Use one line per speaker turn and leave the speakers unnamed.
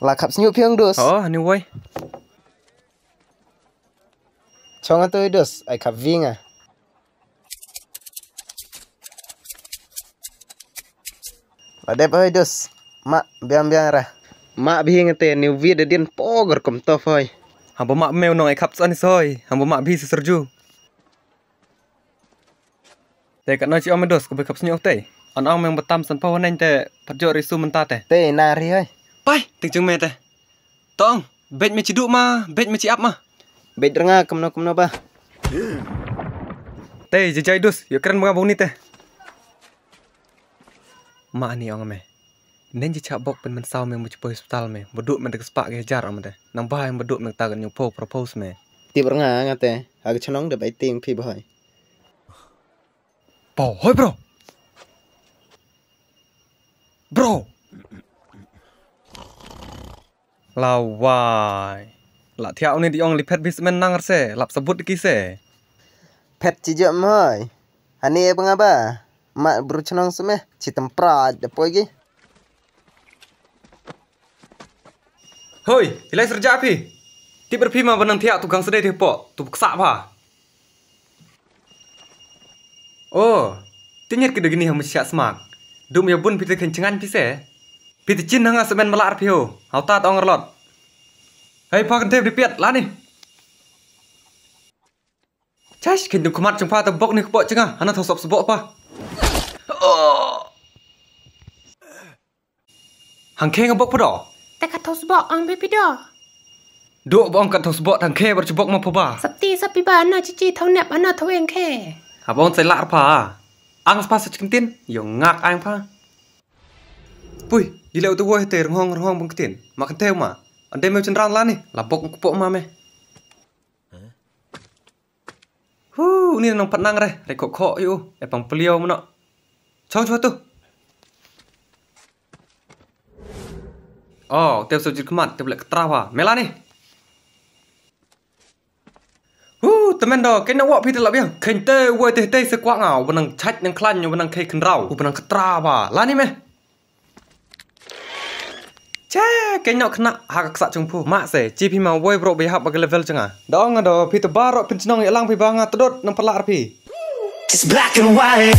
Lakap senyum piang dos.
Oh, ni woi.
Chong atau dos, ai kap vinga. Ladep oi dos. Mak biang rah. Mak biang te ni vid din pogor kom tof oi.
Hambo mak meu nong ai kap san soi. Hambo mak bi seserju. Te kat noi ci om dos ko be kap senyum te. An ong meng betam san pau nen te patjo risu menta te.
Te nari oi.
Pai, ting jeng me te. Tong, bet me ciduk ma, bet me ci ap ma.
Bet renga kemno ba.
Te jejai dus, yo keren bunga buni te. Mak ni ong me. Nen ji cak bok pen men saw meng mencupo hospital me. Beduk men dek spak ge jar om te. Nang bahai beduk meng tagan nyupo propose me.
Ti renga ngate. Ag chenong de bai ting pi boy.
Po, hoi bro. Bro. Lawai. Lak tiak ni di ong lipet bismen nang se, lap sebut di kise.
Pet cijak moy. Hani pengaba? Mak bru chenong semeh ci tempraj de poy gi.
Hoi, hilai serja api. Ti berpi ma benang tiak tukang sedai ti po, tu ksak pa. Oh, tinyet ke gini ham siak semak. Dum ya bun pite kencengan pise. Pite cin hanga semen melar pio. Hau ta tong ngerlot. Hei pa kan te dipiat lah ni. Cash kin dum kumat jumpa ta bok ni kepok cenga. Hana thosop sebok pa. Oh. Hang ke ngabok podo.
Te kat thos bok ang pipido.
Duk bong kat thosbok hang ke bercebok ma pa.
Sabti sapi ba na cici thau nep ana thau eng ke.
Abang sai lar pa. Ang spas cikentin yo ngak ang pa. Pui, gila tu woi te renghong bengketin. Makan teu ma. Ande meu cendrang lah ni. Labok kupok ma me. Ni nang patnang re. Rekok kok yu. Epang peliau menok. Chong tu. Oh, teu sujud kemat, teu boleh ketrawa. Mela ni. Temen do, kena wak pita lak biang. Kente woi teh sekuat ngau. Benang chat yang klan yang benang kei kenrau. Benang ketrawa. Lah ni meh. Cek, kenyok kena hak sak jumpu. Mak se, GP ma woi bro behap bagi level cenga. Dong ado, pita barok pincenong ilang pi banga tedot nang pelak arpi.
It's black and white.